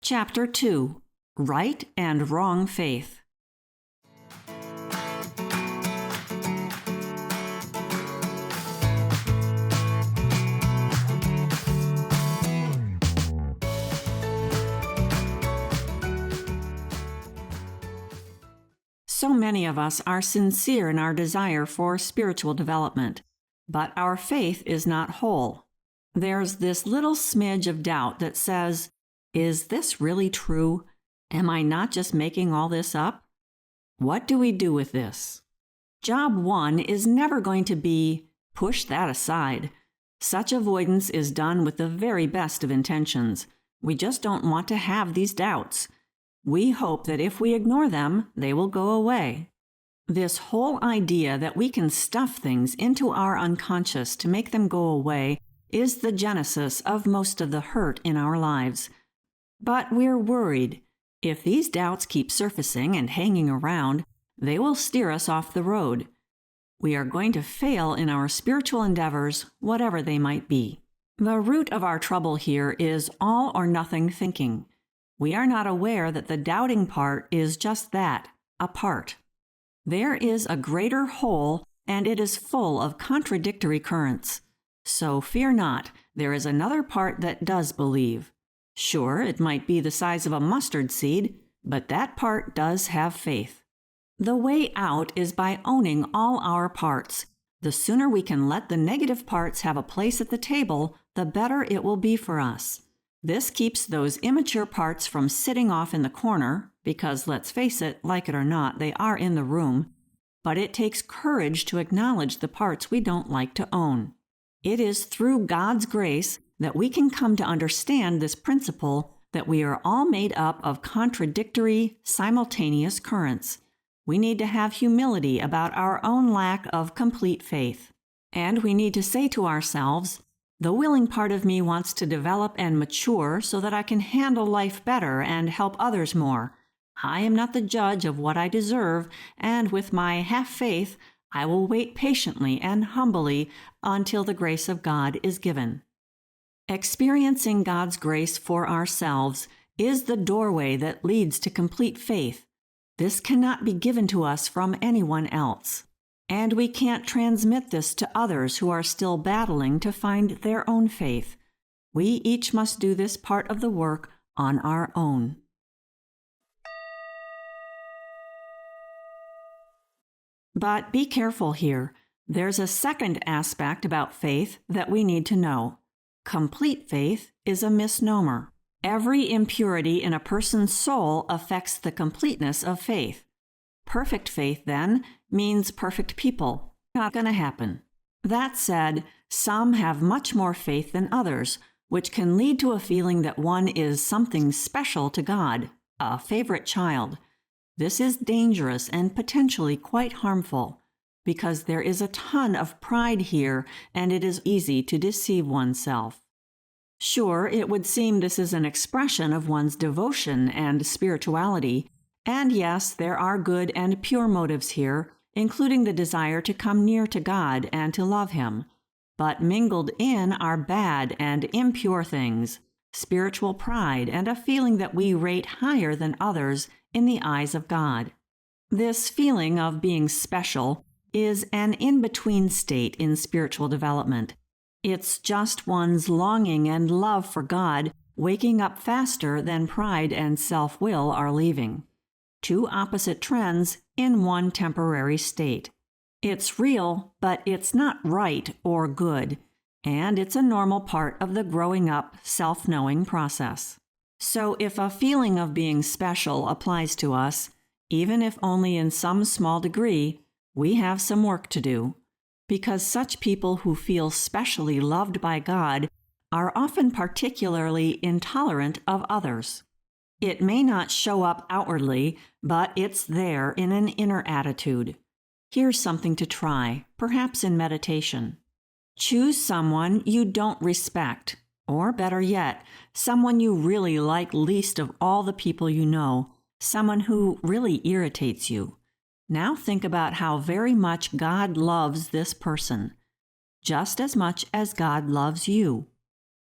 Chapter 2: Right and Wrong Faith. So many of us are sincere in our desire for spiritual development, but our faith is not whole. There's this little smidge of doubt that says, is this really true? Am I not just making all this up? What do we do with this? Job 1 is never going to be, push that aside. Such avoidance is done with the very best of intentions. We just don't want to have these doubts. We hope that if we ignore them, they will go away. This whole idea that we can stuff things into our unconscious to make them go away is the genesis of most of the hurt in our lives. But we're worried. If these doubts keep surfacing and hanging around, they will steer us off the road. We are going to fail in our spiritual endeavors, whatever they might be. The root of our trouble here is all or nothing thinking. We are not aware that the doubting part is just that, a part. There is a greater whole, and it is full of contradictory currents. So fear not, there is another part that does believe. Sure, it might be the size of a mustard seed, but that part does have faith. The way out is by owning all our parts. The sooner we can let the negative parts have a place at the table, the better it will be for us. This keeps those immature parts from sitting off in the corner, because let's face it, like it or not, they are in the room, but it takes courage to acknowledge the parts we don't like to own. It is through God's grace that we can come to understand this principle that we are all made up of contradictory, simultaneous currents. We need to have humility about our own lack of complete faith. And we need to say to ourselves, the willing part of me wants to develop and mature so that I can handle life better and help others more. I am not the judge of what I deserve, and with my half-faith, I will wait patiently and humbly until the grace of God is given. Experiencing God's grace for ourselves is the doorway that leads to complete faith. This cannot be given to us from anyone else. And we can't transmit this to others who are still battling to find their own faith. We each must do this part of the work on our own. But be careful here. There's a second aspect about faith that we need to know. Complete faith is a misnomer. Every impurity in a person's soul affects the completeness of faith. Perfect faith, then, means perfect people. Not going to happen. That said, some have much more faith than others, which can lead to a feeling that one is something special to God, a favorite child. This is dangerous and potentially quite harmful, because there is a ton of pride here, and it is easy to deceive oneself. Sure, it would seem this is an expression of one's devotion and spirituality, and yes, there are good and pure motives here, including the desire to come near to God and to love Him. But mingled in are bad and impure things, spiritual pride, and a feeling that we rate higher than others in the eyes of God. This feeling of being special is an in-between state in spiritual development. It's just one's longing and love for God waking up faster than pride and self-will are leaving. Two opposite trends in one temporary state. It's real, but it's not right or good, and it's a normal part of the growing up, self-knowing process. So if a feeling of being special applies to us, even if only in some small degree, we have some work to do, because such people who feel specially loved by God are often particularly intolerant of others. It may not show up outwardly, but it's there in an inner attitude. Here's something to try, perhaps in meditation. Choose someone you don't respect, or better yet, someone you really like least of all the people you know, someone who really irritates you. Now think about how very much God loves this person, just as much as God loves you.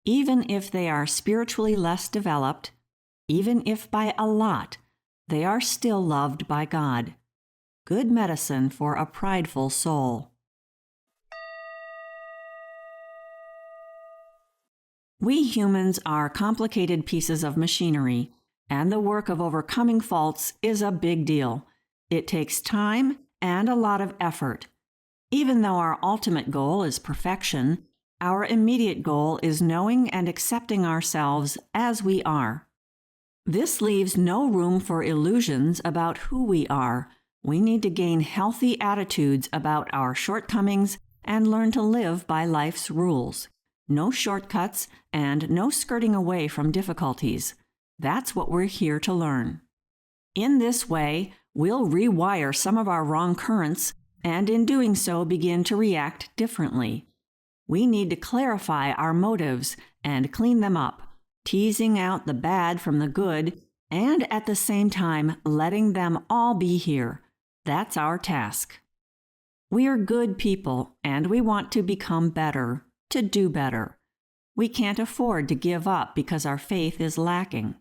Even if they are spiritually less developed, Even if by a lot, they are still loved by God. Good medicine for a prideful soul. We humans are complicated pieces of machinery, and the work of overcoming faults is a big deal. It takes time and a lot of effort. Even though our ultimate goal is perfection, our immediate goal is knowing and accepting ourselves as we are. This leaves no room for illusions about who we are. We need to gain healthy attitudes about our shortcomings and learn to live by life's rules. No shortcuts and no skirting away from difficulties. That's what we're here to learn. In this way, we'll rewire some of our wrong currents and in doing so begin to react differently. We need to clarify our motives and clean them up, teasing out the bad from the good and at the same time letting them all be here. That's our task. We are good people and we want to become better, to do better. We can't afford to give up because our faith is lacking.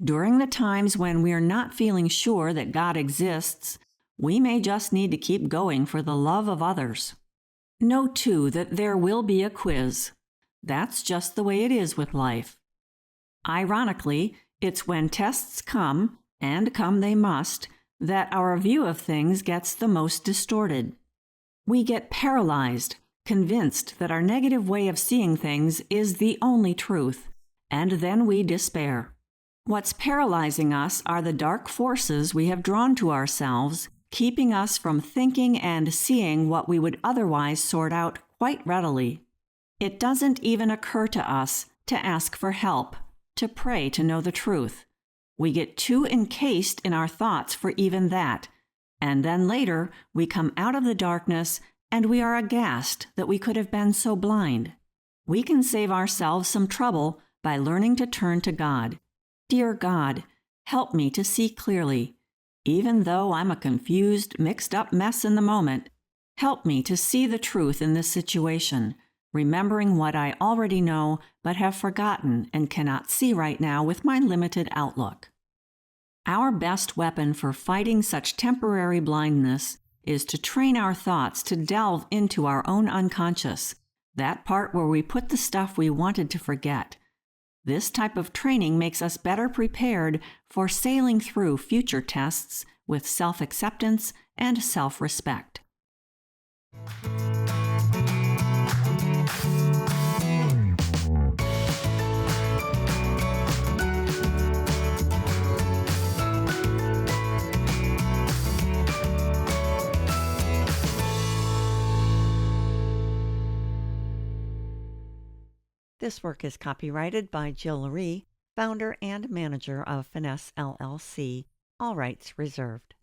During the times when we are not feeling sure that God exists, we may just need to keep going for the love of others. Know, too, that there will be a quiz. That's just the way it is with life. Ironically, it's when tests come, and come they must, that our view of things gets the most distorted. We get paralyzed, convinced that our negative way of seeing things is the only truth, and then we despair. What's paralyzing us are the dark forces we have drawn to ourselves, keeping us from thinking and seeing what we would otherwise sort out quite readily. It doesn't even occur to us to ask for help, to pray to know the truth. We get too encased in our thoughts for even that, and then later we come out of the darkness and we are aghast that we could have been so blind. We can save ourselves some trouble by learning to turn to God. Dear God, help me to see clearly. Even though I'm a confused, mixed-up mess in the moment, help me to see the truth in this situation, remembering what I already know but have forgotten and cannot see right now with my limited outlook. Our best weapon for fighting such temporary blindness is to train our thoughts to delve into our own unconscious, that part where we put the stuff we wanted to forget. This type of training makes us better prepared for sailing through future tests with self-acceptance and self-respect. This work is copyrighted by Jill Rhee, founder and manager of Finesse LLC. All rights reserved.